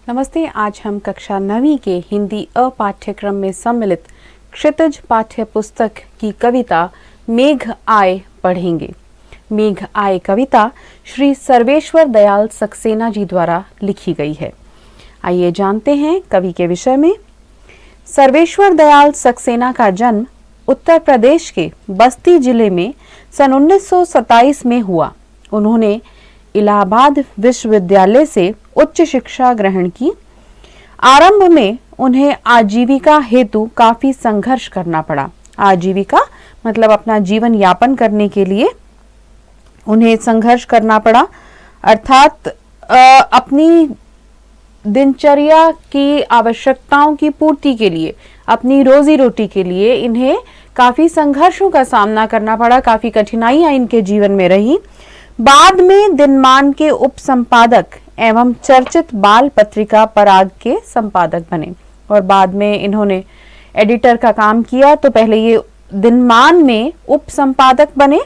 नमस्ते। आज हम कक्षा 9वीं के हिंदी अ पाठ्यक्रम में सम्मिलित क्षितिज पाठ्य पुस्तक की कविता मेघ आए पढ़ेंगे। मेघ आए कविता श्री सर्वेश्वर दयाल सक्सेना जी द्वारा लिखी गई है। आइए जानते हैं कवि के विषय में। सर्वेश्वर दयाल सक्सेना का जन्म उत्तर प्रदेश के बस्ती जिले में सन 1927 में हुआ। उन्होंने इलाहाबाद विश्वविद्यालय से उच्च शिक्षा ग्रहण की। आरंभ में उन्हें आजीविका हेतु काफी संघर्ष करना पड़ा। आजीविका मतलब अपना जीवन यापन करने के लिए उन्हें संघर्ष करना पड़ा, अर्थात अपनी दिनचर्या की आवश्यकताओं की पूर्ति के लिए, अपनी रोजी रोटी के लिए इन्हें काफी संघर्षों का सामना करना पड़ा। काफी कठिनाइयां इनके जीवन में रही। बाद में दिनमान के उप संपादक एवं चर्चित बाल पत्रिका पराग के संपादक बने और बाद में इन्होंने एडिटर का काम किया। तो पहले ये दिनमान में उप संपादक बने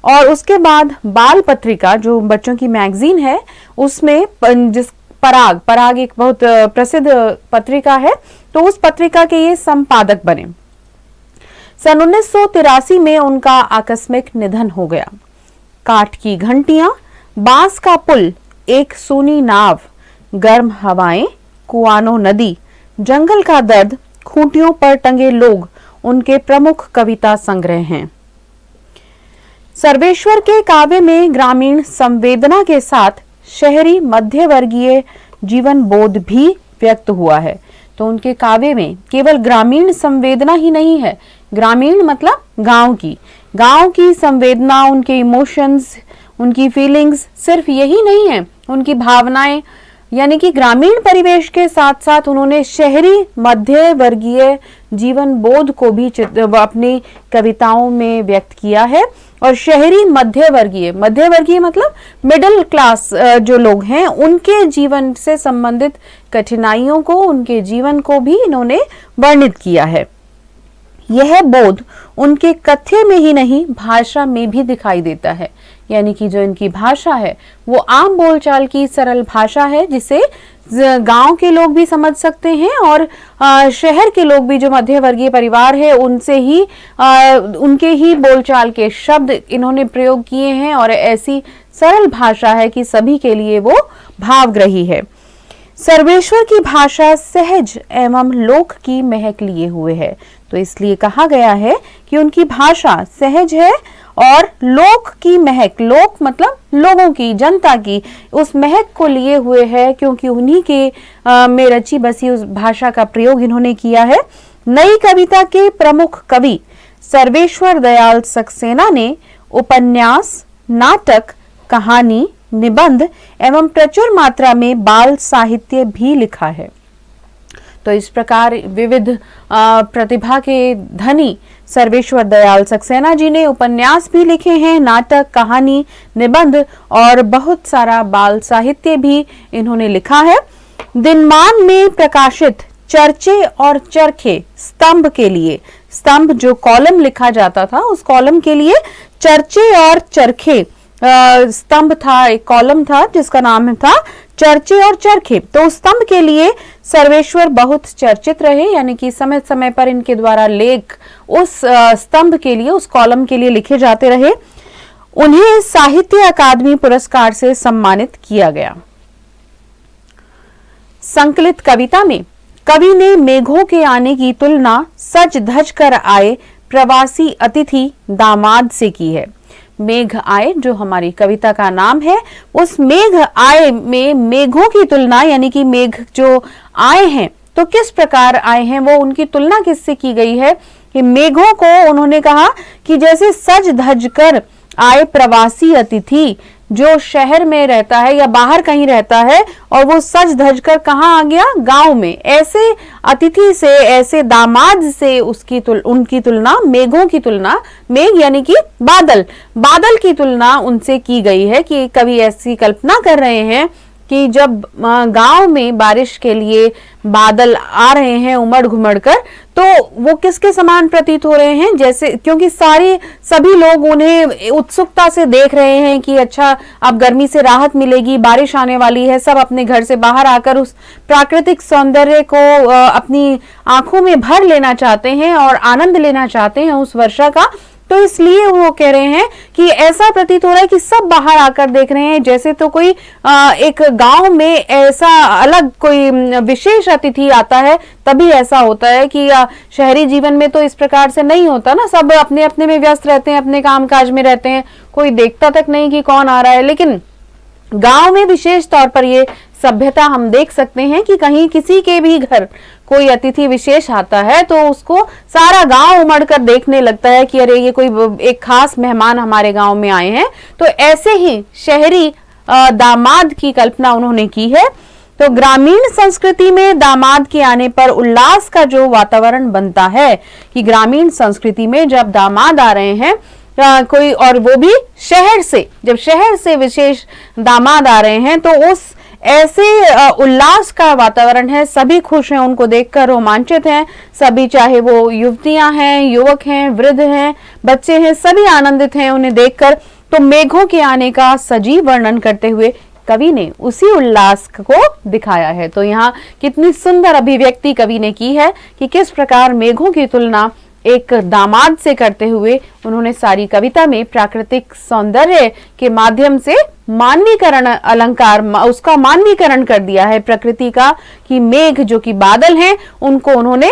और उसके बाद बाल पत्रिका जो बच्चों की मैगजीन है उसमें जिस पराग एक बहुत प्रसिद्ध पत्रिका है, तो उस पत्रिका के ये संपादक बने। सन 1983 में उनका आकस्मिक निधन हो गया। काठ की घंटियां, बांस का पुल, एक सूनी नाव, गर्म हवाएं, कुआनो नदी, जंगल का दर्द, खूंटियों पर टंगे लोग उनके प्रमुख कविता संग्रह हैं। सर्वेश्वर के काव्य में ग्रामीण संवेदना के साथ शहरी मध्यवर्गीय जीवन बोध भी व्यक्त हुआ है। तो उनके काव्य में केवल ग्रामीण संवेदना ही नहीं है, ग्रामीण मतलब गांव की संवेदना, उनके इमोशंस, उनकी फीलिंग्स सिर्फ यही नहीं है, उनकी भावनाएं, यानी कि ग्रामीण परिवेश के साथ साथ उन्होंने शहरी मध्य वर्गीय जीवन बोध को भी अपनी कविताओं में व्यक्त किया है। और शहरी मध्य वर्गीय मतलब मिडिल क्लास जो लोग हैं, उनके जीवन से संबंधित कठिनाइयों को, उनके जीवन को भी इन्होंने वर्णित किया है। यह बोध उनके कथ्य में ही नहीं, भाषा में भी दिखाई देता है। यानी कि जो इनकी भाषा है वो आम बोलचाल की सरल भाषा है, जिसे गांव के लोग भी समझ सकते हैं और शहर के लोग भी, जो मध्य वर्गीय परिवार है, उनसे ही उनके ही बोलचाल के शब्द इन्होंने प्रयोग किए हैं और ऐसी सरल भाषा है कि सभी के लिए वो भावग्राही है। सर्वेश्वर की भाषा सहज एवं लोक की महक लिए हुए है, तो इसलिए कहा गया है कि उनकी भाषा सहज है और लोक की महक, लोक मतलब लोगों की, जनता की, उस महक को लिए हुए है, क्योंकि उन्हीं के में रची बसी उस भाषा का प्रयोग इन्होंने किया है। नई कविता के प्रमुख कवि सर्वेश्वर दयाल सक्सेना ने उपन्यास, नाटक, कहानी, निबंध एवं प्रचुर मात्रा में बाल साहित्य भी लिखा है। तो इस प्रकार विविध प्रतिभा के धनी सर्वेश्वर दयाल सक्सेना जी ने उपन्यास भी लिखे हैं, नाटक, कहानी, निबंध और बहुत सारा बाल साहित्य भी इन्होंने लिखा है। दिनमान में प्रकाशित चर्चे और चरखे स्तंभ के लिए, स्तंभ जो कॉलम लिखा जाता था, उस कॉलम के लिए चर्चे और चरखे स्तंभ था, एक कॉलम था जिसका नाम था चर्चे और चरखे। तो उस स्तंभ के लिए सर्वेश्वर बहुत चर्चित रहे, यानी कि समय समय पर इनके द्वारा लेख उस स्तंभ के लिए, उस कॉलम के लिए लिखे जाते रहे। उन्हें साहित्य अकादमी पुरस्कार से सम्मानित किया गया। संकलित कविता में कवि ने मेघों के आने की तुलना सज धज कर आए प्रवासी अतिथि दामाद से की है। मेघ आए जो हमारी कविता का नाम है, उस मेघ आए में मेघों की तुलना, यानी कि मेघ जो आए हैं तो किस प्रकार आए हैं, वो उनकी तुलना किससे की गई है कि मेघों को उन्होंने कहा कि जैसे सज धज कर आए प्रवासी अतिथि जो शहर में रहता है या बाहर कहीं रहता है और वो सज धज कर कहाँ आ गया, गांव में, ऐसे अतिथि से, ऐसे दामाद से उनकी तुलना, मेघों की तुलना, मेघ यानी कि बादल की तुलना उनसे की गई है। कि कवि ऐसी कल्पना कर रहे हैं कि जब गांव में बारिश के लिए बादल आ रहे हैं उमड़ घुमड़ कर, तो वो किसके समान प्रतीत हो रहे हैं, जैसे क्योंकि सभी लोग उन्हें उत्सुकता से देख रहे हैं कि अच्छा अब गर्मी से राहत मिलेगी, बारिश आने वाली है। सब अपने घर से बाहर आकर उस प्राकृतिक सौंदर्य को अपनी आंखों में भर लेना चाहते हैं और आनंद लेना चाहते हैं उस वर्षा का। तो इसलिए वो कह रहे हैं कि ऐसा प्रतीत हो रहा है कि सब बाहर आकर देख रहे हैं, जैसे तो कोई एक गांव में ऐसा अलग कोई विशेष अतिथि आता है तभी ऐसा होता है कि शहरी जीवन में तो इस प्रकार से नहीं होता ना, सब अपने अपने में व्यस्त रहते हैं, अपने काम काज में रहते हैं, कोई देखता तक नहीं कि कौन आ रहा है। लेकिन गांव में विशेष तौर पर ये सभ्यता हम देख सकते हैं कि कहीं किसी के भी घर कोई अतिथि विशेष आता है तो उसको सारा गांव उमड़कर देखने लगता है कि अरे ये कोई एक खास मेहमान हमारे गांव में आए हैं। तो ऐसे ही शहरी दामाद की कल्पना उन्होंने की है। तो ग्रामीण संस्कृति में दामाद के आने पर उल्लास का जो वातावरण बनता है कि ग्रामीण संस्कृति में जब दामाद आ रहे हैं कोई, और वो भी शहर से, जब शहर से विशेष दामाद आ रहे हैं तो उस ऐसे उल्लास का वातावरण है, सभी खुश हैं, उनको देखकर रोमांचित हैं सभी, चाहे वो युवतियां हैं, युवक हैं, वृद्ध हैं, बच्चे हैं, सभी आनंदित हैं उन्हें देखकर। तो मेघों के आने का सजीव वर्णन करते हुए कवि ने उसी उल्लास को दिखाया है। तो यहाँ कितनी सुंदर अभिव्यक्ति कवि ने की है कि किस प्रकार मेघों की तुलना एक दामाद से करते हुए उन्होंने सारी कविता में प्राकृतिक सौंदर्य के माध्यम से मानवीकरण अलंकार, उसका मानवीकरण कर दिया है प्रकृति का, कि मेघ जो कि बादल हैं उनको उन्होंने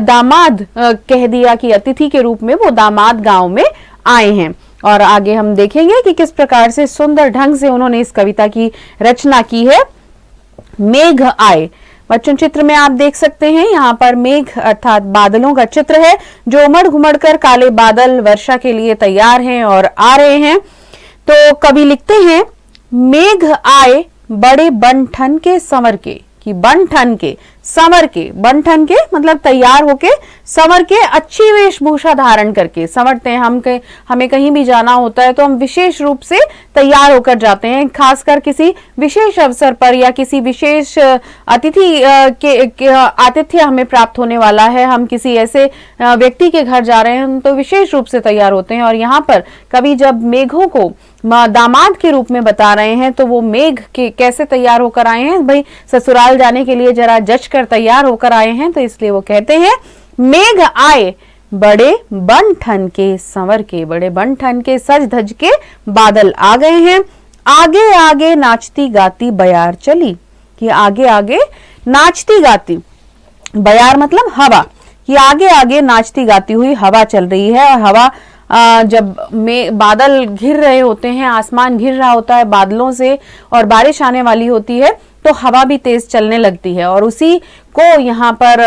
दामाद कह दिया कि अतिथि के रूप में वो दामाद गांव में आए हैं। और आगे हम देखेंगे कि किस प्रकार से सुंदर ढंग से उन्होंने इस कविता की रचना की है। मेघ आए, वचन चित्र में आप देख सकते हैं यहाँ पर मेघ अर्थात बादलों का चित्र है जो उमड़ घुमड़ कर काले बादल वर्षा के लिए तैयार हैं और आ रहे हैं। तो कवि लिखते हैं, मेघ आए बड़े बन ठन के संवर के, कि बन ठन के संवर के, बन ठन के मतलब तैयार होके, संवर के अच्छी वेशभूषा धारण करके संवरते हैं। हमें कहीं भी जाना होता है तो हम विशेष रूप से तैयार होकर जाते हैं, खासकर किसी विशेष अवसर पर या किसी विशेष अतिथि के आतिथ्य हमें प्राप्त होने वाला है, हम किसी ऐसे व्यक्ति के घर जा रहे हैं तो विशेष रूप से तैयार होते हैं। और यहाँ पर कवि जब मेघों को दामाद के रूप में बता रहे हैं तो वो मेघ के कैसे तैयार होकर आए हैं, भाई ससुराल जाने के लिए जरा जच कर तैयार होकर आए हैं, तो इसलिए वो कहते हैं मेघ आए बड़े बन ठन के संवर के, बड़े बन ठन के सज धज के बादल आ गए हैं। आगे आगे नाचती गाती बयार चली, कि आगे आगे नाचती गाती, बयार मतलब हवा, कि आगे आगे नाचती गाती हुई हवा चल रही है। और हवा जब बादल घिर रहे होते हैं, आसमान घिर रहा होता है बादलों से और बारिश आने वाली होती है तो हवा भी तेज चलने लगती है। और उसी को यहाँ पर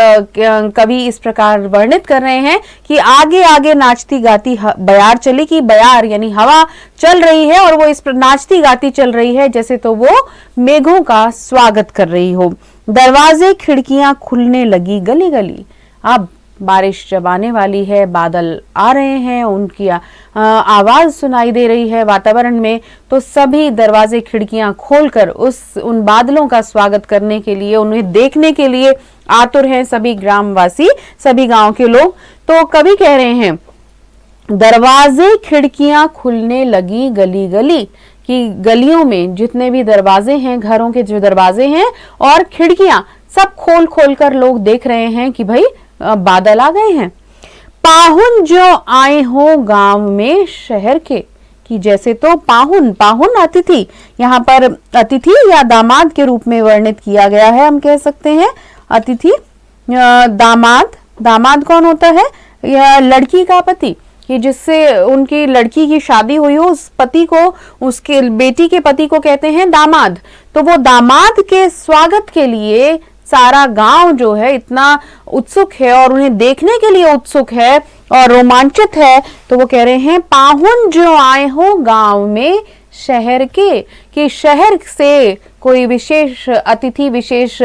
कवि इस प्रकार वर्णित कर रहे हैं कि आगे आगे नाचती गाती बयार चली, की बयार यानी हवा चल रही है और वो इस पर नाचती गाती चल रही है जैसे तो वो मेघों का स्वागत कर रही हो। दरवाजे खिड़कियां खुलने लगी गली गली, अब बारिश जब आने वाली है, बादल आ रहे हैं, उनकी आवाज सुनाई दे रही है वातावरण में, तो सभी दरवाजे खिड़कियां खोलकर उन बादलों का स्वागत करने के लिए, उन्हें देखने के लिए आतुर हैं सभी ग्रामवासी, सभी गांव के लोग। तो कवि कह रहे हैं दरवाजे खिड़कियां खुलने लगी गली गली, कि गलियों में जितने भी दरवाजे हैं, घरों के जो दरवाजे हैं और खिड़कियां सब खोल खोल कर लोग देख रहे हैं कि भाई बादल आ गए हैं। पाहुन जो आए हो गांव में शहर के, कि जैसे तो पाहुन, पाहुन अतिथि, यहाँ पर अतिथि या दामाद के रूप में वर्णित किया गया है, हम कह सकते हैं अतिथि दामाद। दामाद कौन होता है? यह लड़की का पति, कि जिससे उनकी लड़की की शादी हुई हो, उस पति को, उसके बेटी के पति को कहते हैं दामाद। तो वो दामाद के स्वागत के लिए सारा गांव जो है इतना उत्सुक है और उन्हें देखने के लिए उत्सुक है और रोमांचित है। तो वो कह रहे हैं पाहुन जो आए हो गांव में शहर के, कि शहर से कोई विशेष अतिथि, विशेष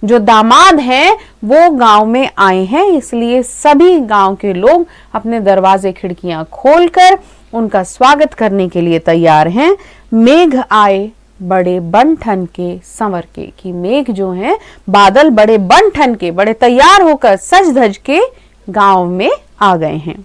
जो दामाद हैं वो गांव में आए हैं, इसलिए सभी गांव के लोग अपने दरवाजे खिड़कियां खोलकर उनका स्वागत करने के लिए तैयार हैं। मेघ आए बड़े बन ठन के संवर के, कि मेघ जो हैं बादल बड़े बन ठन के, बड़े तैयार होकर सज धज के गांव में आ गए हैं।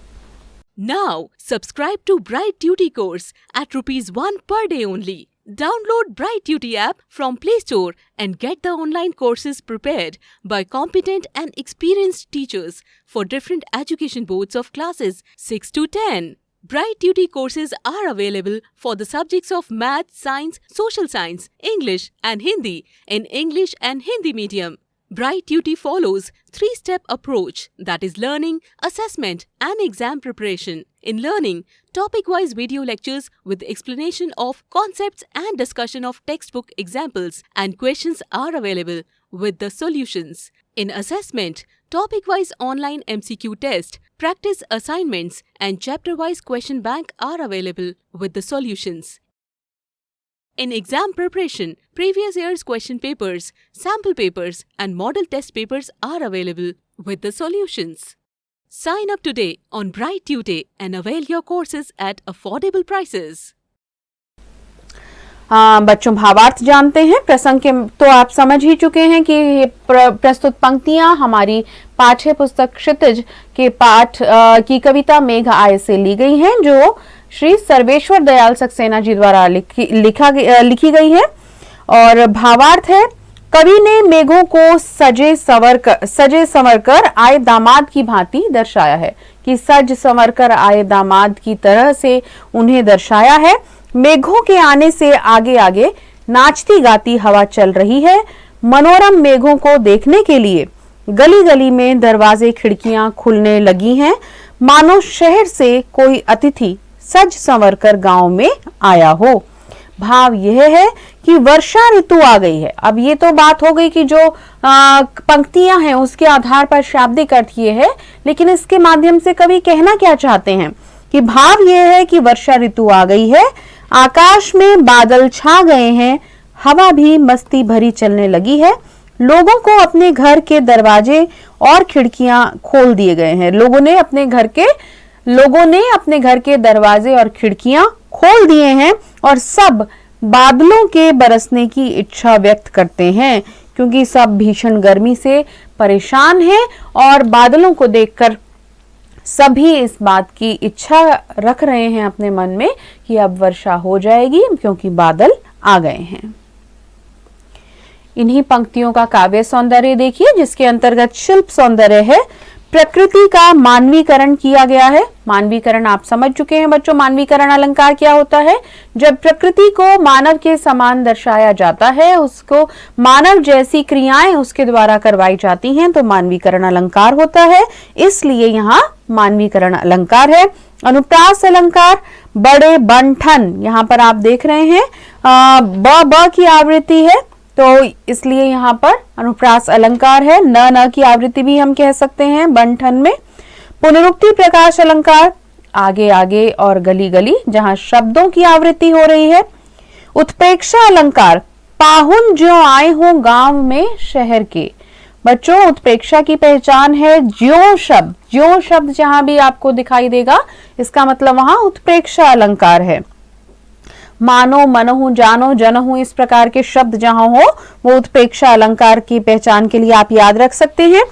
Now subscribe to Bright Duty course at ₹1 per day only. Download Bright Duty app from Play Store and get the online courses prepared by competent and experienced teachers for different education boards of classes 6 to 10. Bright Duty courses are available for the subjects of Math, Science, Social Science, English and Hindi in English and Hindi medium. Bright Duty follows 3-step approach, that is learning, assessment and exam preparation. In learning, topic-wise video lectures with explanation of concepts and discussion of textbook examples and questions are available with the solutions. In assessment, topic-wise online MCQ test, practice assignments and chapter-wise question bank are available with the solutions. In exam preparation, previous year's question papers, sample papers and model test papers are available with the solutions. Sign up today on Bright Tutor and avail your courses at affordable prices. बच्चों, भावार्थ जानते हैं। प्रसंग के तो आप समझ ही चुके हैं कि ये प्रस्तुत पंक्तियां हमारी पाठ्य पुस्तक क्षितिज के पाठ की कविता मेघ आए से ली गई हैं, जो श्री सर्वेश्वर दयाल सक्सेना जी द्वारा लिखी गई है। और भावार्थ है, कवि ने मेघों को सजे संवर कर आए दामाद की भांति दर्शाया है, कि सज संवर कर आए दामाद की तरह से उन्हें दर्शाया है। मेघों के आने से आगे आगे नाचती गाती हवा चल रही है। मनोरम मेघों को देखने के लिए गली गली में दरवाजे खिड़कियां खुलने लगी हैं, मानो शहर से कोई अतिथि सज संवर कर गांव में आया हो। भाव यह है कि वर्षा ऋतु आ गई है। अब ये तो बात हो गई कि जो पंक्तियां हैं उसके आधार पर शाब्दिक अर्थ ये है, लेकिन इसके माध्यम से कवि कहना क्या चाहते हैं कि भाव यह है कि वर्षा ऋतु आ गई है, आकाश में बादल छा गए हैं, हवा भी मस्ती भरी चलने लगी है। लोगों को अपने घर के दरवाजे और खिड़कियां खोल दिए गए हैं। लोगों ने अपने घर के दरवाजे और खिड़कियां खोल दिए हैं और सब बादलों के बरसने की इच्छा व्यक्त करते हैं, क्योंकि सब भीषण गर्मी से परेशान हैं और बादलों को देखकर सभी इस बात की इच्छा रख रहे हैं अपने मन में कि अब वर्षा हो जाएगी, क्योंकि बादल आ गए हैं। इन्हीं पंक्तियों का काव्य सौंदर्य देखिए, जिसके अंतर्गत शिल्प सौंदर्य है। प्रकृति का मानवीकरण किया गया है। मानवीकरण आप समझ चुके हैं बच्चों। मानवीकरण अलंकार क्या होता है? जब प्रकृति को मानव के समान दर्शाया जाता है, उसको मानव जैसी क्रियाएं उसके द्वारा करवाई जाती हैं, तो मानवीकरण अलंकार होता है। इसलिए यहाँ मानवीकरण अलंकार है। अनुप्रास अलंकार बड़े बंठन, यहाँ पर आप देख रहे हैं ब की आवृत्ति है, तो इसलिए यहाँ पर अनुप्रास अलंकार है। न की आवृत्ति भी हम कह सकते हैं बंठन में। पुनरुक्ति प्रकाश अलंकार आगे आगे और गली गली, जहां शब्दों की आवृत्ति हो रही है। उत्प्रेक्षा अलंकार पाहुन जो आए हो गांव में शहर के। बच्चों, उत्प्रेक्षा की पहचान है ज्यों शब्द। ज्यों शब्द जहां भी आपको दिखाई देगा, इसका मतलब वहां उत्प्रेक्षा अलंकार है। मानो, मनहु, जानो, जनहु, इस प्रकार के शब्द जहां हो, वो उत्प्रेक्षा अलंकार की पहचान के लिए आप याद रख सकते हैं।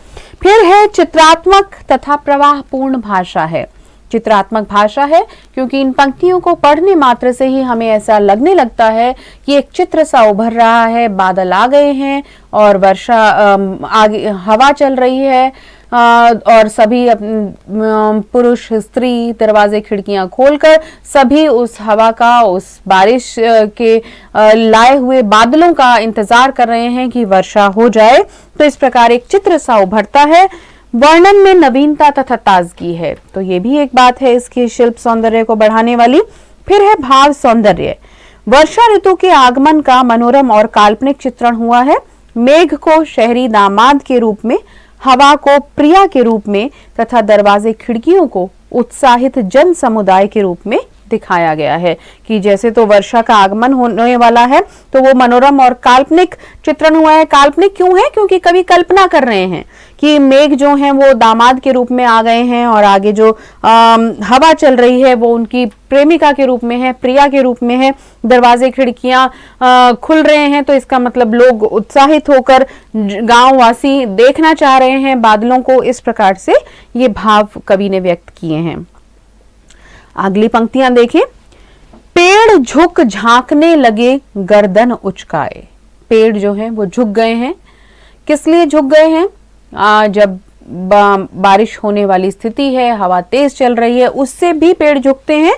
फिर है चित्रात्मक तथा प्रवाहपूर्ण भाषा है। चित्रात्मक भाषा है क्योंकि इन पंक्तियों को पढ़ने मात्र से ही हमें ऐसा लगने लगता है कि एक चित्र सा उभर रहा है, बादल आ गए हैं और वर्षा आगे हवा चल रही है और सभी पुरुष स्त्री दरवाजे खिड़कियां खोलकर सभी उस हवा का, उस बारिश के लाए हुए बादलों का इंतजार कर रहे हैं कि वर्षा हो जाए। तो इस प्रकार एक चित्र सा उभरता है। वर्णन में नवीनता तथा ताजगी है, तो ये भी एक बात है इसके शिल्प सौंदर्य को बढ़ाने वाली। फिर है भाव सौंदर्य। वर्षा ऋतु के आगमन का मनोरम और काल्पनिक चित्रण हुआ है। मेघ को शहरी दामाद के रूप में, हवा को प्रिया के रूप में तथा दरवाजे खिड़कियों को उत्साहित जन समुदाय के रूप में दिखाया गया है कि जैसे तो वर्षा का आगमन होने वाला है, तो वो मनोरम और काल्पनिक चित्रण हुआ है। काल्पनिक क्यों है? क्योंकि कवि कल्पना कर रहे हैं कि मेघ जो हैं वो दामाद के रूप में आ गए हैं और आगे जो हवा चल रही है वो उनकी प्रेमिका के रूप में है, प्रिया के रूप में है। दरवाजे खिड़कियां खुल रहे हैं तो इसका मतलब लोग उत्साहित होकर गांव वासी देखना चाह रहे हैं बादलों को। इस प्रकार से ये भाव कवि ने व्यक्त किए हैं। अगली पंक्तियां देखें। पेड़ झुक झांकने लगे गर्दन उचकाए। पेड़ जो है वो झुक गए हैं। किस लिए झुक गए हैं? जब बारिश होने वाली स्थिति है, हवा तेज चल रही है, उससे भी पेड़ झुकते हैं,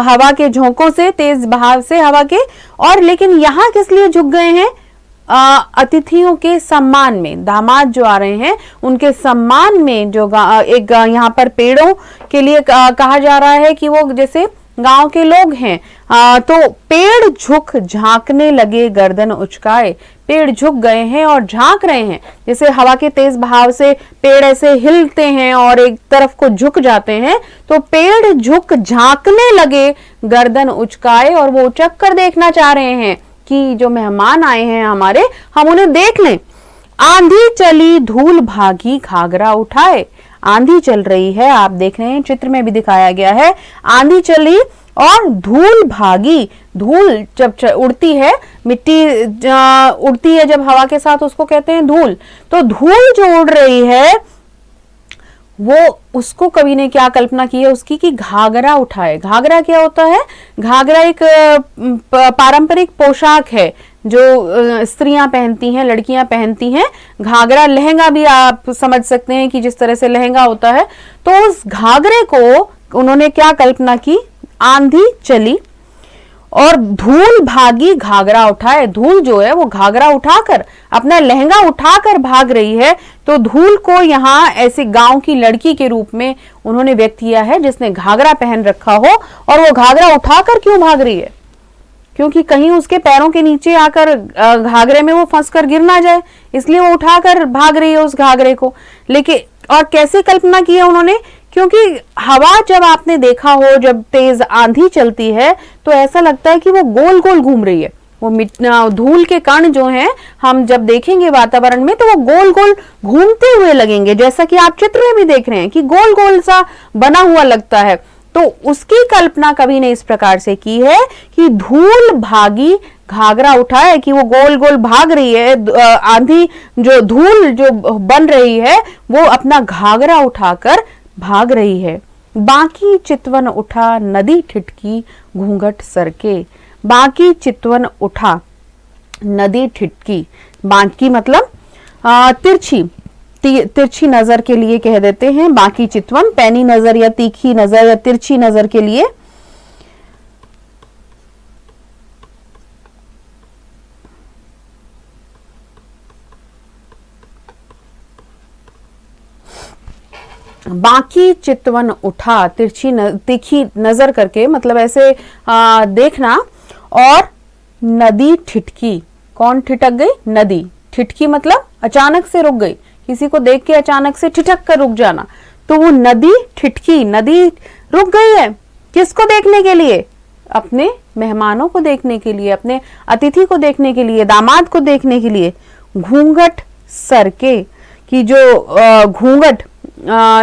हवा के झोंकों से, तेज बहाव से हवा के। और लेकिन यहाँ किस लिए झुक गए हैं? अतिथियों के सम्मान में, दामाद जो आ रहे हैं उनके सम्मान में जो एक यहाँ पर पेड़ों के लिए कहा जा रहा है कि वो जैसे गांव के लोग हैं। तो पेड़ झुक झांकने लगे गर्दन उचकाए। पेड़ झुक गए हैं और झांक रहे हैं, जैसे हवा के तेज बहाव से पेड़ ऐसे हिलते हैं और एक तरफ को झुक जाते हैं। तो पेड़ झुक झांकने लगे गर्दन उचकाए और वो उचक कर देखना चाह रहे हैं कि जो मेहमान आए हैं हमारे, हम उन्हें देख लें। आंधी चली धूल भागी घाघरा उठाए। आंधी चल रही है, आप देख रहे हैं चित्र में भी दिखाया गया है। आंधी चली और धूल भागी। धूल जब उड़ती है, मिट्टी उड़ती है जब हवा के साथ, उसको कहते हैं धूल। तो धूल जो उड़ रही है वो, उसको कवि ने क्या कल्पना की है उसकी, कि घाघरा उठाए। घाघरा क्या होता है? घाघरा एक पारंपरिक पोशाक है जो स्त्रियां पहनती हैं, लड़कियां पहनती हैं। घाघरा, लहंगा भी आप समझ सकते हैं कि जिस तरह से लहंगा होता है। तो उस घाघरे को उन्होंने क्या कल्पना की? आंधी चली और धूल भागी घाघरा उठाए। धूल जो है वो घाघरा उठाकर, अपना लहंगा उठाकर भाग रही है। तो धूल को यहाँ ऐसे गांव की लड़की के रूप में उन्होंने व्यक्त किया है जिसने घाघरा पहन रखा हो। और वो घाघरा उठाकर क्यों भाग रही है? क्योंकि कहीं उसके पैरों के नीचे आकर घाघरे में वो फंस कर गिर ना जाए, इसलिए वो उठाकर भाग रही है उस घाघरे को। लेकिन और कैसे कल्पना की है उन्होंने? क्योंकि हवा जब आपने देखा हो, जब तेज आंधी चलती है तो ऐसा लगता है कि वो गोल गोल घूम रही है। वो धूल के कण जो हैं, हम जब देखेंगे वातावरण में तो वो गोल गोल घूमते हुए लगेंगे, जैसा कि आप चित्र में भी देख रहे हैं कि गोल गोल सा बना हुआ लगता है। तो उसकी कल्पना कवि ने इस प्रकार से की है कि धूल भागी घाघरा उठाए, कि वो गोल गोल भाग रही है। आंधी जो धूल जो बन रही है वो अपना घाघरा उठाकर भाग रही है। बाकी चितवन उठा नदी ठिठकी घूंघट सरके। बाकी चितवन उठा नदी ठिठकी। बाकी मतलब तिरछी नजर के लिए कह देते हैं। बाकी चितवन पैनी नजर या तीखी नजर या तिरछी नजर के लिए। बाकी चितवन उठा, तीखी नजर करके, मतलब ऐसे देखना। और नदी ठिठकी, कौन ठिठक गई? नदी। ठिठकी मतलब अचानक से रुक गई, किसी को देख के अचानक से ठिठक कर रुक जाना। तो वो नदी ठिठकी, नदी रुक गई है। किसको देखने के लिए? अपने मेहमानों को देखने के लिए, अपने अतिथि को देखने के लिए, दामाद को देखने के लिए। घूंघट सरके, कि जो घूंघट,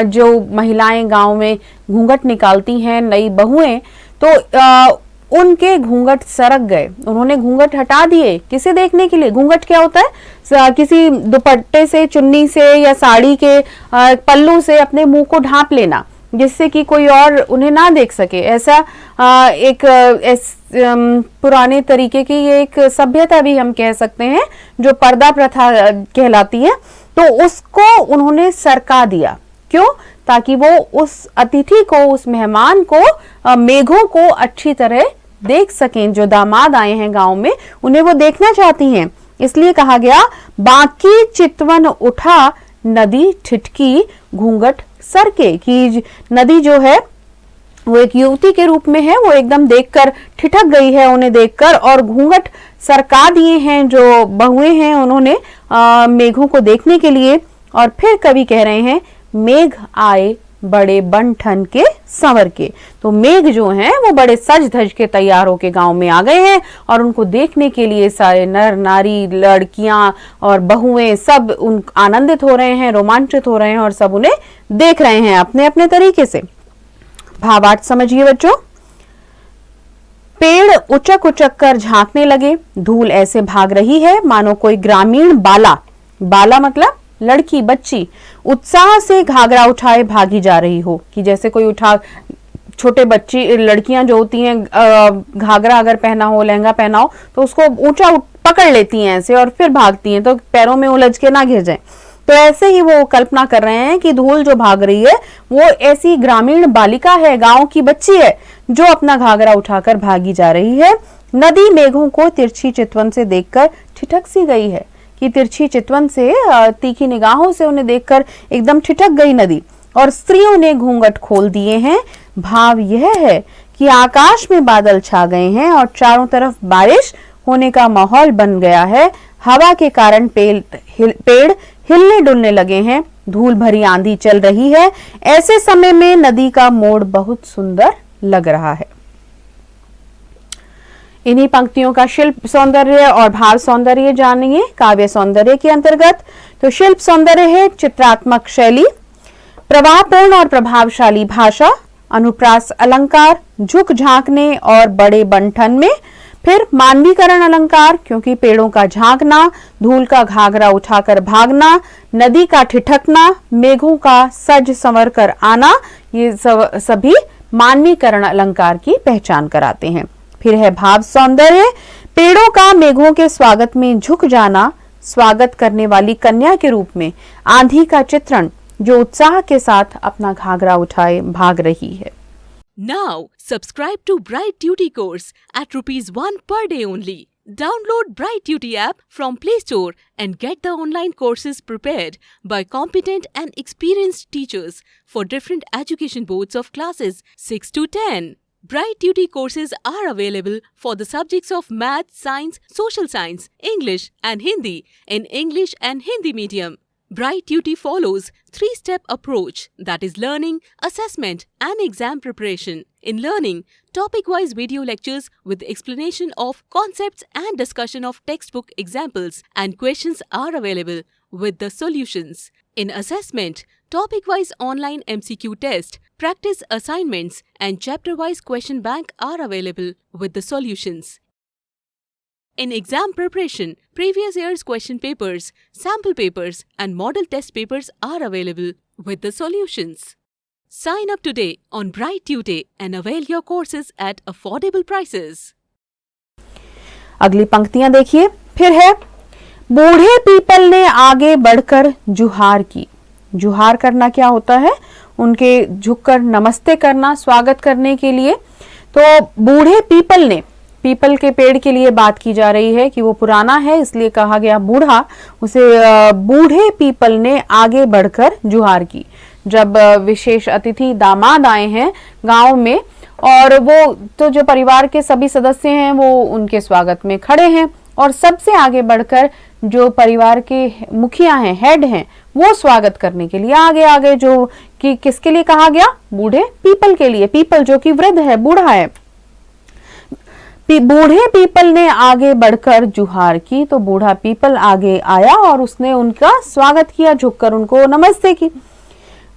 जो महिलाएं गांव में घूंघट निकालती हैं, नई बहुएं, तो उनके घूंघट सरक गए। उन्होंने घूंघट हटा दिए। किसे देखने के लिए? घूंघट क्या होता है? किसी दुपट्टे से, चुन्नी से या साड़ी के पल्लू से अपने मुंह को ढांप लेना, जिससे कि कोई और उन्हें ना देख सके। ऐसा एक पुराने तरीके की ये एक सभ्यता भी हम कह सकते हैं, जो पर्दा प्रथा कहलाती है। तो उसको उन्होंने सरका दिया। क्यों? ताकि वो उस अतिथि को, उस मेहमान को, मेघों को अच्छी तरह देख सकें। जो दामाद आए हैं गांव में, उन्हें वो देखना चाहती हैं। इसलिए कहा गया बाकी चितवन उठा नदी ठिठकी घूंघट सरके, कि नदी जो है वो एक युवती के रूप में है, वो एकदम देखकर ठिठक गई है उन्हें देखकर, और घूंघट सरका दिए हैं जो बहुएं हैं उन्होंने मेघों को देखने के लिए। और फिर कवि कह रहे हैं मेघ आए बड़े बन ठन के संवर के। तो मेघ जो हैं वो बड़े सज धज के तैयार होके गांव में आ गए हैं और उनको देखने के लिए सारे नर नारी, लड़कियां और बहुएं सब उन आनंदित हो रहे हैं, रोमांचित हो रहे हैं और सब उन्हें देख रहे हैं अपने अपने तरीके से। भावार्थ समझिए बच्चों। पेड़ उचक उचक कर झांकने लगे, धूल ऐसे भाग रही है मानो कोई ग्रामीण बाला, बाला मतलब लड़की, बच्ची, उत्साह से घाघरा उठाए भागी जा रही हो। कि जैसे कोई उठा, छोटे बच्ची लड़कियां जो होती हैं घाघरा अगर पहना हो, लहंगा पहना हो तो उसको ऊंचा पकड़ लेती हैं ऐसे और फिर भागती हैं तो पैरों में उलझ के ना गिर जाए। तो ऐसे ही वो कल्पना कर रहे हैं कि धूल जो भाग रही है वो ऐसी ग्रामीण बालिका है, गांव की बच्ची है जो अपना घाघरा उठाकर भागी जा रही है। नदी मेघों को तिरछी चितवन से देखकर ठिठक सी गई है। कि तिरछी चितवन से, तीखी निगाहों से उन्हें देखकर एकदम ठिठक गई नदी। और स्त्रियों ने घूंघट खोल दिए हैं। भाव यह है कि आकाश में बादल छा गए हैं और चारों तरफ बारिश होने का माहौल बन गया है। हवा के कारण पेड़ हिलने डुलने लगे हैं, धूल भरी आंधी चल रही है। ऐसे समय में नदी का मोड़ बहुत सुंदर लग रहा है। इन्हीं पंक्तियों का शिल्प सौंदर्य और भाव सौंदर्य जानिए काव्य सौंदर्य के अंतर्गत। तो शिल्प सौंदर्य है चित्रात्मक शैली, प्रवाहपूर्ण और प्रभावशाली भाषा, अनुप्रास अलंकार, झुक झांकने और बड़े बंठन में। फिर मानवीकरण अलंकार, क्योंकि पेड़ों का झांकना, धूल का घाघरा उठाकर भागना, नदी का ठिठकना, मेघों का सज संवर कर आना, ये सभी मानवीकरण अलंकार की पहचान कराते हैं। फिर है भाव सौंदर्य, पेड़ों का मेघों के स्वागत में झुक जाना, स्वागत करने वाली कन्या के रूप में आंधी का चित्रण जो उत्साह के साथ अपना घाघरा उठाए भाग रही है। Now, subscribe to Bright Duty course at ₹1 per day only. Download Bright Duty app from Play Store and get the online courses prepared by competent and experienced teachers for different education boards of classes 6 to 10. Bright Duty courses are available for the subjects of Math, Science, Social Science, English and Hindi in English and Hindi medium. Bright Duty follows 3-step approach, that is learning, assessment and exam preparation. In learning, topic-wise video lectures with explanation of concepts and discussion of textbook examples and questions are available with the solutions. In assessment, topic-wise online MCQ test, practice assignments and chapter-wise question bank are available with the solutions. In exam preparation, previous year's question papers, sample papers and model test papers are available with the solutions. Sign up today on Bright Tutor and avail your courses at affordable prices. अगली पंक्तियां देखिए। फिर है बूढ़े people ने आगे बढ़कर जुहार की। जुहार करना क्या होता है? उनके झुककर नमस्ते करना, स्वागत करने के लिए। तो बूढ़े पीपल ने, पीपल के पेड़ के लिए बात की जा रही है कि वो पुराना है इसलिए कहा गया बूढ़ा। उसे बूढ़े पीपल ने आगे बढ़कर जुहार की। जब विशेष अतिथि दामाद आए हैं गांव में और वो तो जो परिवार के सभी सदस्य हैं वो उनके स्वागत में खड़े हैं और सबसे आगे बढ़कर जो परिवार के मुखिया हैं, हेड हैं, वो स्वागत करने के लिए आगे आगे, जो कि किसके लिए कहा गया? बूढ़े पीपल के लिए। पीपल जो कि वृद्ध है, बूढ़ा है। बूढ़े पीपल ने आगे बढ़कर जुहार की। तो बूढ़ा पीपल आगे आया और उसने उनका स्वागत किया, झुककर उनको नमस्ते की।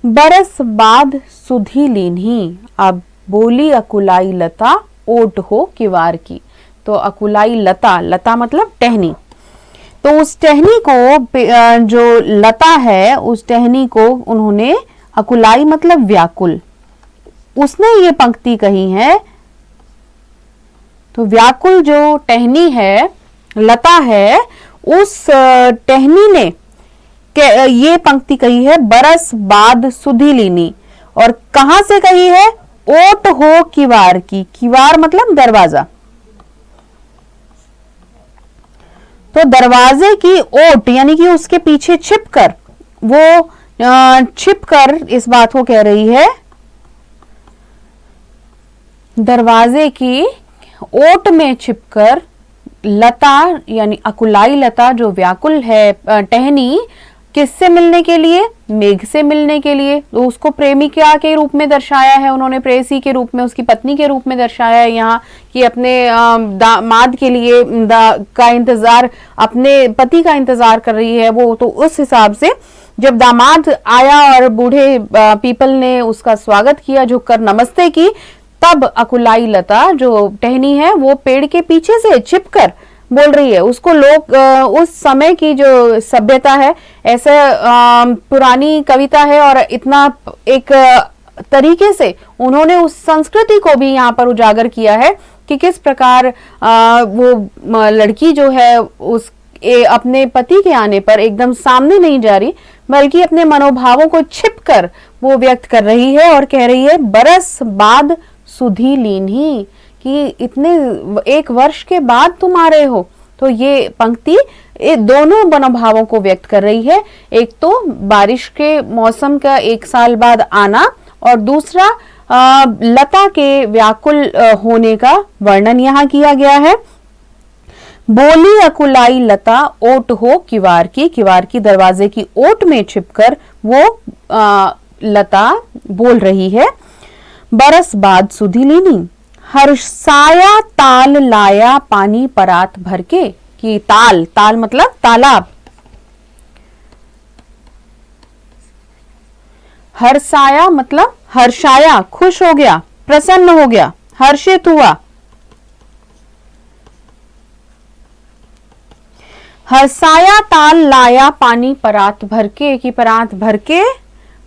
बरस बाद सुधी लीन्ही, अब बोली अकुलाई लता ओट हो किवार की। तो अकुलाई लता, लता मतलब टहनी। तो उस टहनी को, जो लता है उस टहनी को उन्होंने, अकुलाई मतलब व्याकुल, उसने ये पंक्ति कही है। तो व्याकुल जो टहनी है, लता है, उस टहनी ने ये पंक्ति कही है, बरस बाद सुधी लीनी। और कहां से कही है? ओट हो किवार की। किवार मतलब दरवाजा। तो दरवाजे की ओट यानी कि उसके पीछे छिपकर, वो छिपकर इस बात को कह रही है, दरवाजे की ओट में छिपकर लता यानी अकुलाई लता जो व्याकुल है टहनी, किससे मिलने के लिए? मेघ से मिलने के लिए। तो उसको प्रेमिका के रूप में दर्शाया है उन्होंने, प्रेयसी के रूप में, उसकी पत्नी के रूप में दर्शाया है यहाँ, कि अपने दामाद के लिए का इंतजार, अपने पति का इंतजार कर रही है वो। तो उस हिसाब से जब दामाद आया और बूढ़े पीपल ने उसका स्वागत किया, झुककर नमस्ते की, तब अकुलाई लता जो टहनी है वो पेड़ के पीछे से छिपकर बोल रही है। उसको लोग उस समय की जो सभ्यता है, ऐसे पुरानी कविता है और इतना एक तरीके से उन्होंने उस संस्कृति को भी यहाँ पर उजागर किया है कि किस प्रकार वो लड़की जो है उस अपने पति के आने पर एकदम सामने नहीं जा रही, बल्कि अपने मनोभावों को छिपकर वो व्यक्त कर रही है और कह रही है बरस बाद सुधी लीन्ही, कि इतने 1 वर्ष के बाद तुम आ रहे हो। तो ये पंक्ति दोनों मनोभावों को व्यक्त कर रही है। एक तो बारिश के मौसम का 1 साल बाद आना, और दूसरा लता के व्याकुल होने का वर्णन यहाँ किया गया है। बोली अकुलाई लता ओट हो किवार की दरवाजे की ओट में छिपकर वो लता बोल रही है, बरस बाद सुधी लीनी, हर्षाया ताल लाया पानी परात भर के। कि ताल मतलब तालाब, हर्षाया मतलब हर्षाया खुश हो गया, प्रसन्न हो गया, हर्षित हुआ। हर्षाया ताल लाया पानी परात भर के, कि परात भर के,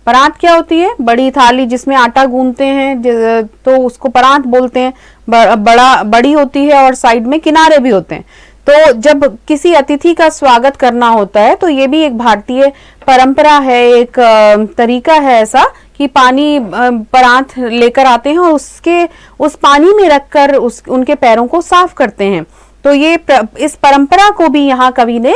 परात क्या होती है? बड़ी थाली जिसमें आटा गूंथते हैं, तो उसको परात बोलते हैं। बड़ी होती है और साइड में किनारे भी होते हैं। तो जब किसी अतिथि का स्वागत करना होता है तो ये भी एक भारतीय परंपरा है, एक तरीका है ऐसा कि पानी परात लेकर आते हैं और उस पानी में रखकर उनके पैरों को साफ करते हैं। तो ये इस परंपरा को भी यहाँ कवि ने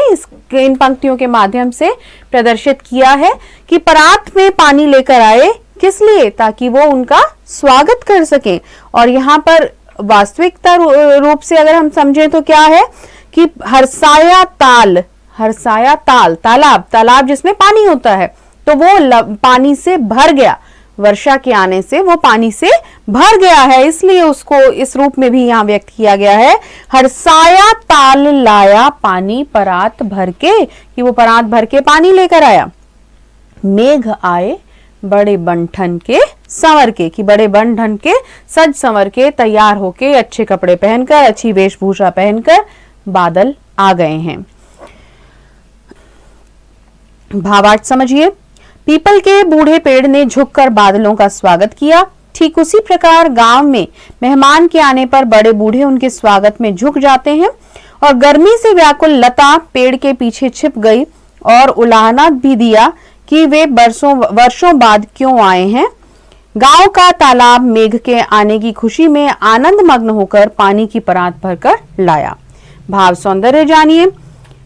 इन पंक्तियों के माध्यम से प्रदर्शित किया है कि परात में पानी लेकर आए, किस लिए? ताकि वो उनका स्वागत कर सके। और यहाँ पर वास्तविकता रूप से अगर हम समझें तो क्या है कि हर्षाया तालाब जिसमें पानी होता है, तो वो पानी से भर गया, वर्षा के आने से वो पानी से भर गया है, इसलिए उसको इस रूप में भी यहाँ व्यक्त किया गया है। हर्षाया ताल लाया पानी परात भर के, कि वो परात भर के पानी लेकर आया। मेघ आए बड़े बंठन के संवर के, कि बड़े बंठन के सज संवर के तैयार होके अच्छे कपड़े पहनकर, अच्छी वेशभूषा पहनकर बादल आ गए हैं। भावार्थ समझिए। पीपल के बूढ़े पेड़ ने झुककर बादलों का स्वागत किया। ठीक उसी प्रकार गांव में मेहमान के आने पर बड़े बूढ़े उनके स्वागत में झुक जाते हैं। और गर्मी से व्याकुल लता पेड़ के पीछे छिप गई और उलाहना भी दिया कि वे वर्षों बाद क्यों आए हैं। गांव का तालाब मेघ के आने की खुशी में आनंद मग्न होकर पानी की परात भरकर लाया। भाव सौंदर्य जानिए।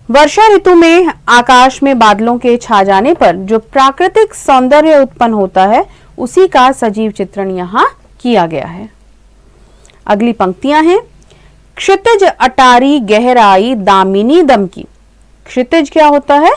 वर्षा ऋतु में आकाश में बादलों के छा जाने पर जो प्राकृतिक सौंदर्य उत्पन्न होता है, उसी का सजीव चित्रण यहाँ किया गया है। अगली पंक्तियां हैं। क्षितिज अटारी गहराई दामिनी दम की। क्षितिज क्या होता है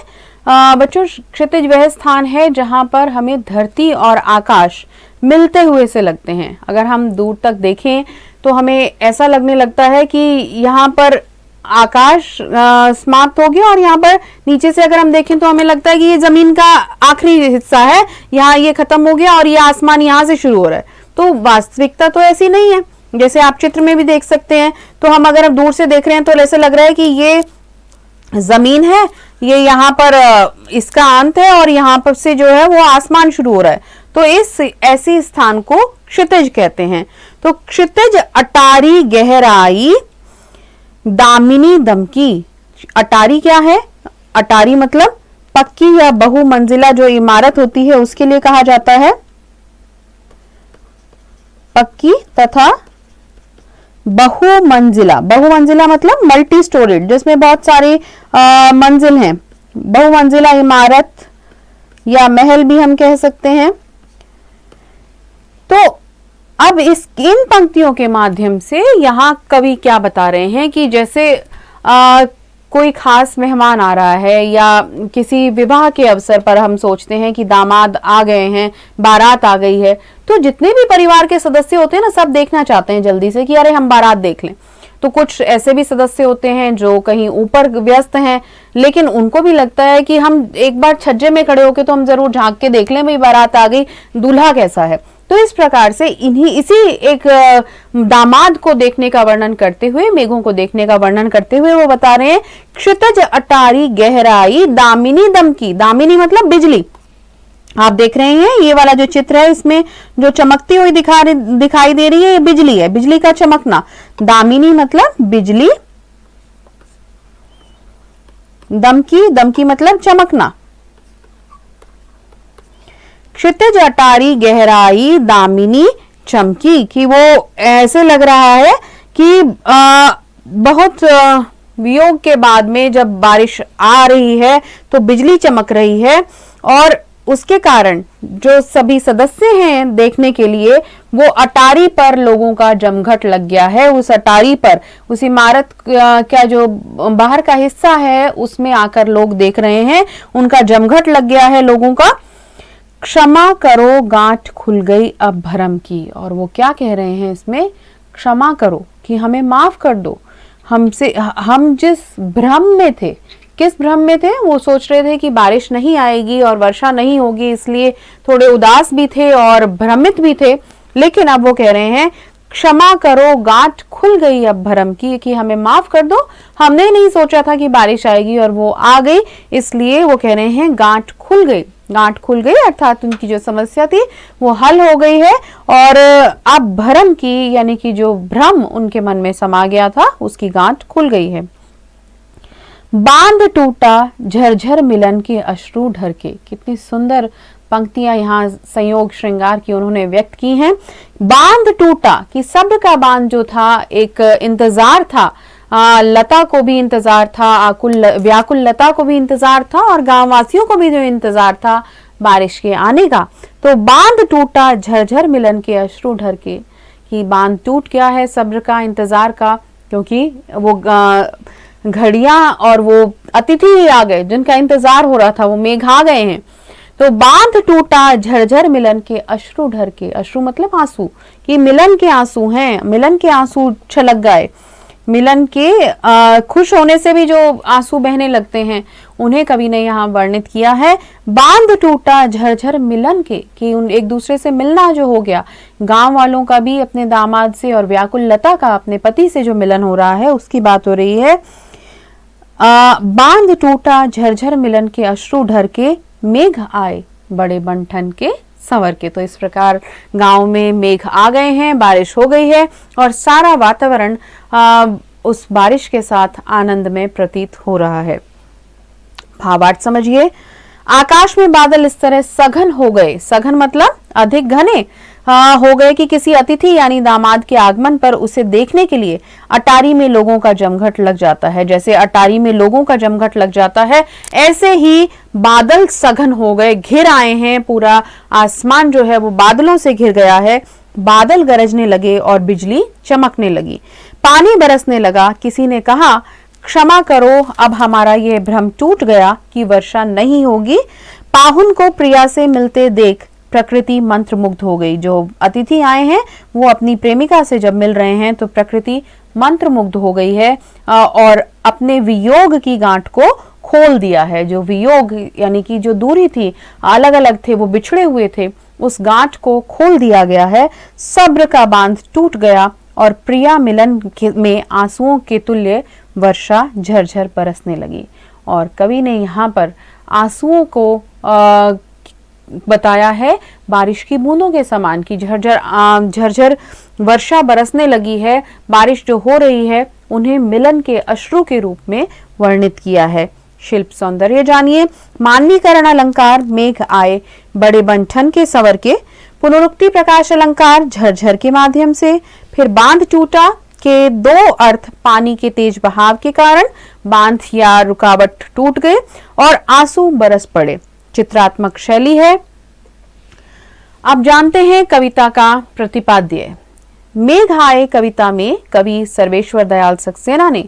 बच्चों? क्षितिज वह स्थान है जहां पर हमें धरती और आकाश मिलते हुए से लगते हैं। अगर हम दूर तक देखें तो हमें ऐसा लगने लगता है कि यहाँ पर आकाश समाप्त हो गया और यहाँ पर नीचे से अगर हम देखें तो हमें लगता है कि ये जमीन का आखिरी हिस्सा है, यहाँ ये खत्म हो गया और ये आसमान यहाँ से शुरू हो रहा है। तो वास्तविकता तो ऐसी नहीं है। जैसे आप चित्र में भी देख सकते हैं, तो हम अगर दूर से देख रहे हैं तो ऐसे लग रहा है कि ये जमीन है, ये यहाँ पर इसका अंत है और यहाँ पर से जो है वो आसमान शुरू हो रहा है। तो इस ऐसे स्थान को क्षितिज कहते हैं। तो क्षितिज अटारी गहराई दामिनी दम की। अटारी क्या है? अटारी मतलब पक्की या बहुमंजिला जो इमारत होती है उसके लिए कहा जाता है पक्की तथा बहुमंजिला। बहुमंजिला मतलब मल्टी स्टोरीड, जिसमें बहुत सारी मंजिल हैं। बहुमंजिला इमारत या महल भी हम कह सकते हैं। तो अब इन पंक्तियों के माध्यम से यहाँ कवि क्या बता रहे हैं कि जैसे कोई खास मेहमान आ रहा है या किसी विवाह के अवसर पर हम सोचते हैं कि दामाद आ गए हैं, बारात आ गई है, तो जितने भी परिवार के सदस्य होते हैं ना, सब देखना चाहते हैं जल्दी से कि अरे हम बारात देख लें। तो कुछ ऐसे भी सदस्य होते हैं जो कहीं ऊपर व्यस्त हैं, लेकिन उनको भी लगता है कि हम एक बार छज्जे में खड़े होके तो हम जरूर झांक के देख लें भाई बारात आ गई, दूल्हा कैसा है। तो इस प्रकार से इसी एक दामाद को देखने का वर्णन करते हुए, मेघों को देखने का वर्णन करते हुए वो बता रहे हैं, क्षितिज अटारी गहराई दामिनी दमकी। दामिनी मतलब बिजली। आप देख रहे हैं ये वाला जो चित्र है, इसमें जो चमकती हुई दिखाई दे रही है, ये बिजली है, बिजली का चमकना। दामिनी मतलब बिजली, दमकी, दमकी मतलब चमकना। क्षितिज अटारी गहराई दामिनी चमकी, कि वो ऐसे लग रहा है कि बहुत वियोग के बाद में जब बारिश आ रही है तो बिजली चमक रही है, और उसके कारण जो सभी सदस्य हैं देखने के लिए, वो अटारी पर लोगों का जमघट लग गया है। उस अटारी पर, उस इमारत का जो बाहर का हिस्सा है, उसमें आकर लोग देख रहे हैं, उनका जमघट लग गया है लोगों का। क्षमा करो गांठ खुल गई अब भरम की। और वो क्या कह रहे हैं इसमें, क्षमा करो, कि हमें माफ कर दो, हमसे, हम जिस भ्रम में थे, किस भ्रम में थे, वो सोच रहे थे कि बारिश नहीं आएगी और वर्षा नहीं होगी, इसलिए थोड़े उदास भी थे और भ्रमित भी थे। लेकिन अब वो कह रहे हैं क्षमा करो गांठ खुल गई अब भरम की, कि हमें माफ कर दो, हमने नहीं सोचा था कि बारिश आएगी और वो आ गई, इसलिए वो कह रहे हैं गांठ खुल गई। गांठ खुल गई अर्थात उनकी जो समस्या थी वो हल हो गई है, और अब भरम की यानी कि जो भ्रम उनके मन में समा गया था, उसकी गांठ खुल गई है। बांध टूटा झरझर मिलन के अश्रु ढर के। कितनी सुंदर पंक्तियां यहाँ संयोग श्रृंगार की उन्होंने व्यक्त की हैं। बांध टूटा, कि शब्द का बांध जो था, एक इंतजार था, लता को भी इंतजार था, व्याकुल लता को भी इंतजार था, और गांव वासियों को भी जो इंतजार था बारिश के आने का। तो बांध टूटा झरझर मिलन के अश्रु ढर के, कि बांध टूट गया है सब्र का, इंतजार का, क्योंकि वो घड़ियां और वो अतिथि ही आ गए जिनका इंतजार हो रहा था, वो मेघ आ गए हैं। तो बांध टूटा झरझर मिलन के अश्रु ढर के। अश्रु मतलब आंसू, कि मिलन के आंसू हैं, मिलन के आंसू छलक गए। मिलन के खुश होने से भी जो आंसू बहने लगते हैं, उन्हें कवि ने यहाँ वर्णित किया है। बांध टूटा झरझर मिलन के, कि उन एक दूसरे से मिलना जो हो गया, गांव वालों का भी अपने दामाद से और व्याकुल लता का अपने पति से जो मिलन हो रहा है, उसकी बात हो रही है। बांध टूटा झरझर मिलन के अश्रु ढर के, मेघ आए बड़े बंठन के संवर के। तो इस प्रकार गांव में मेघ आ गए हैं, बारिश हो गई है, और सारा वातावरण उस बारिश के साथ आनंद में प्रतीत हो रहा है। भावार्थ समझिए। आकाश में बादल इस तरह सघन हो गए, सघन मतलब अधिक घने हो गए कि किसी अतिथि यानी दामाद के आगमन पर उसे देखने के लिए अटारी में लोगों का जमघट लग जाता है। जैसे अटारी में लोगों का जमघट लग जाता है, ऐसे ही बादल सघन हो गए, घिर आए हैं, पूरा आसमान जो है वो बादलों से घिर गया है। बादल गरजने लगे और बिजली चमकने लगी, पानी बरसने लगा। किसी ने कहा क्षमा करो अब हमारा ये भ्रम टूट गया कि वर्षा नहीं होगी। पाहुन को प्रिया से मिलते देख प्रकृति मंत्र मुग्ध हो गई। जो अतिथि आए हैं वो अपनी प्रेमिका से जब मिल रहे हैं तो प्रकृति मंत्र मुग्ध हो गई है और अपने वियोग की गांठ को खोल दिया है। जो वियोग यानी कि जो दूरी थी, अलग अलग थे, वो बिछड़े हुए थे, उस गांठ को खोल दिया गया है। सब्र का बांध टूट गया और प्रिया मिलन में आंसुओं के तुल्य वर्षा झरझर बरसने लगी। और कवि ने यहाँ पर आंसुओं को बताया है बारिश की बूंदों के समान की झरझर वर्षा बरसने लगी है। बारिश जो हो रही है उन्हें मिलन के अश्रु के रूप में वर्णित किया है। शिल्प सौंदर्य जानिए। मानवीकरण अलंकार मेघ आए बड़े बंठन के संवर के। पुनरुक्ति प्रकाश अलंकार झरझर के माध्यम से। फिर बांध टूटा के दो अर्थ पानी के तेज बहाव के कारण बांध या रुकावट टूट गए और आंसू बरस पड़े। चित्रात्मक शैली है। अब जानते हैं कविता का प्रतिपाद्य। मेघ आए कविता में कवि सर्वेश्वर दयाल सक्सेना ने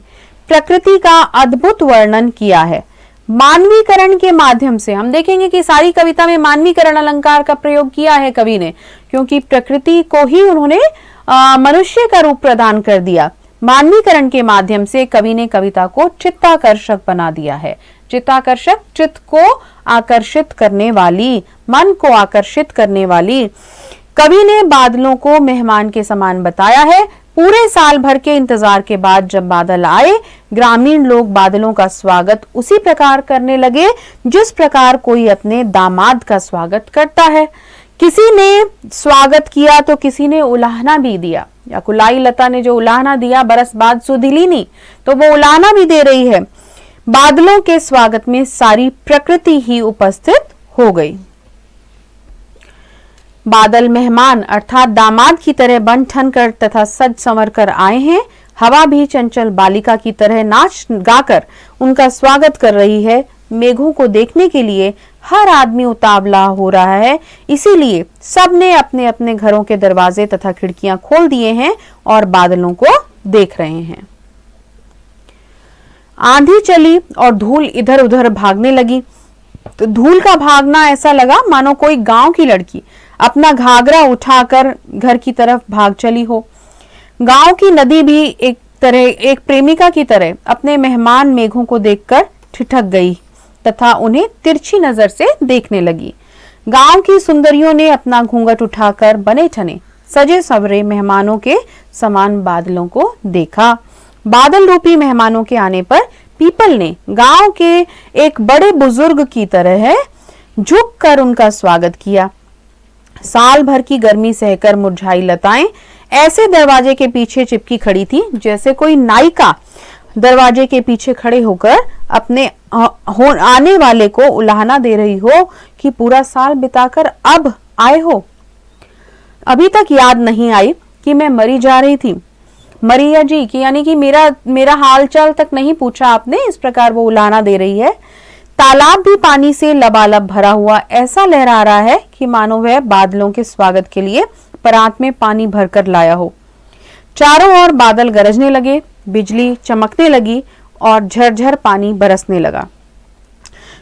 प्रकृति का अद्भुत वर्णन किया है। मानवीकरण के माध्यम से हम देखेंगे कि सारी कविता में मानवीकरण अलंकार का प्रयोग किया है कवि ने, क्योंकि प्रकृति को ही उन्होंने मनुष्य का रूप प्रदान कर दिया। मानवीकरण के माध्यम से कवि ने कविता को चित्ताकर्षक बना दिया है। चित्ताकर्षक, चित्त को आकर्षित करने वाली, मन को आकर्षित करने वाली। कवि ने बादलों को मेहमान के समान बताया है। पूरे साल भर के इंतजार के बाद जब बादल आए, ग्रामीण लोग बादलों का स्वागत उसी प्रकार करने लगे जिस प्रकार कोई अपने दामाद का स्वागत करता है। किसी ने स्वागत किया तो किसी ने उलाहना भी दिया, या कुलाई लता ने जो उलाहना दिया, बरस बाद सुधिलिनी, तो वो उलाहना भी दे रही है। बादलों के स्वागत में सारी प्रकृति ही उपस्थित हो गई। बादल मेहमान अर्थात दामाद की तरह बन ठन कर तथा सज संवर कर आए हैं। हवा भी चंचल बालिका की तरह नाच गाकर उनका स्वागत कर रही है। मेघों को देखने के लिए हर आदमी उतावला हो रहा है, इसीलिए सबने अपने अपने घरों के दरवाजे तथा खिड़कियां खोल दिए हैं और बादलों को देख रहे हैं। आंधी चली और धूल इधर उधर भागने लगी। तो धूल का भागना ऐसा लगा मानो कोई गांव की लड़की अपना घाघरा उठाकर घर की तरफ भाग चली हो। गांव की नदी भी एक प्रेमिका की तरह अपने मेहमान मेघों को देखकर ठिठक गई तथा उन्हें तिरछी नजर से देखने लगी। गांव की सुंदरियों ने अपना घूंघट उठाकर बने ठने सजे सवरे मेहमानों के समान बादलों को देखा। बादल रूपी मेहमानों के आने पर पीपल ने गांव के एक बड़े बुजुर्ग की तरह झुककर उनका स्वागत किया। साल भर की गर्मी सहकर मुरझाई लताएं ऐसे दरवाजे के पीछे चिपकी खड़ी थी जैसे कोई नायिका दरवाजे के पीछे खड़े होकर अपने आने वाले को उलाहना दे रही हो कि पूरा साल बिताकर अब आए हो। अभी तक याद नहीं आई कि मैं मरी जा रही थी। मरिया जी की यानी कि मेरा हालचाल तक नहीं पूछा आपने, इस प्रकार वो उलाहना दे रही है। तालाब भी पानी से लबालब भरा हुआ ऐसा लहरा रहा है कि मानो वह बादलों के स्वागत के लिए परात में पानी भरकर लाया हो। चारों ओर बादल गरजने लगे, बिजली चमकने लगी और झरझर पानी बरसने लगा।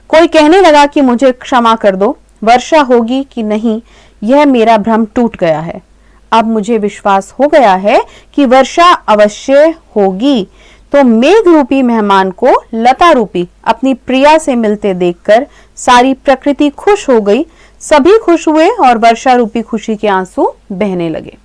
कोई कहने लगा कि मुझे क्षमा कर दो, वर्षा होगी कि नहीं यह मेरा भ्रम टूट गया है। अब मुझे विश्वास हो गया है कि वर्षा अवश्य होगी। तो मेघ रूपी मेहमान को लता रूपी अपनी प्रिया से मिलते देखकर सारी प्रकृति खुश हो गई। सभी खुश हुए और वर्षा रूपी खुशी के आंसू बहने लगे।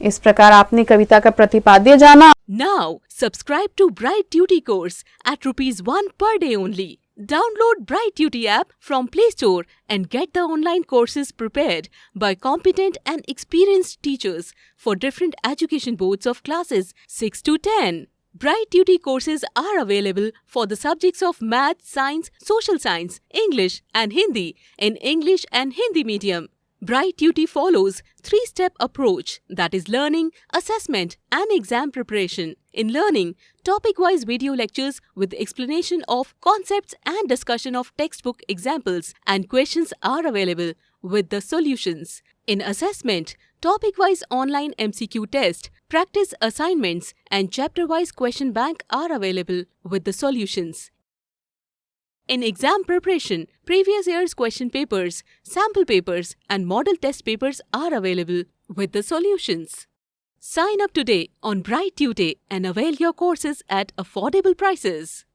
इस प्रकार आपने कविता का प्रतिपाद्य जाना। Now subscribe to Bright Duty course at ₹1 per day only. Download Bright Duty app from Play Store and get the online courses prepared by competent and experienced teachers for different education boards of classes 6 to 10. Bright Duty courses are available for the subjects of Math, Science, Social Science, English and Hindi in English and Hindi medium. Bright Duty follows 3-step approach, that is learning, assessment and exam preparation. In learning, topic-wise video lectures with explanation of concepts and discussion of textbook examples and questions are available with the solutions. In assessment, topic-wise online MCQ test, practice assignments and chapter-wise question bank are available with the solutions. In exam preparation, previous year's question papers, sample papers and model test papers are available with the solutions. Sign up today on Bright Tutor and avail your courses at affordable prices.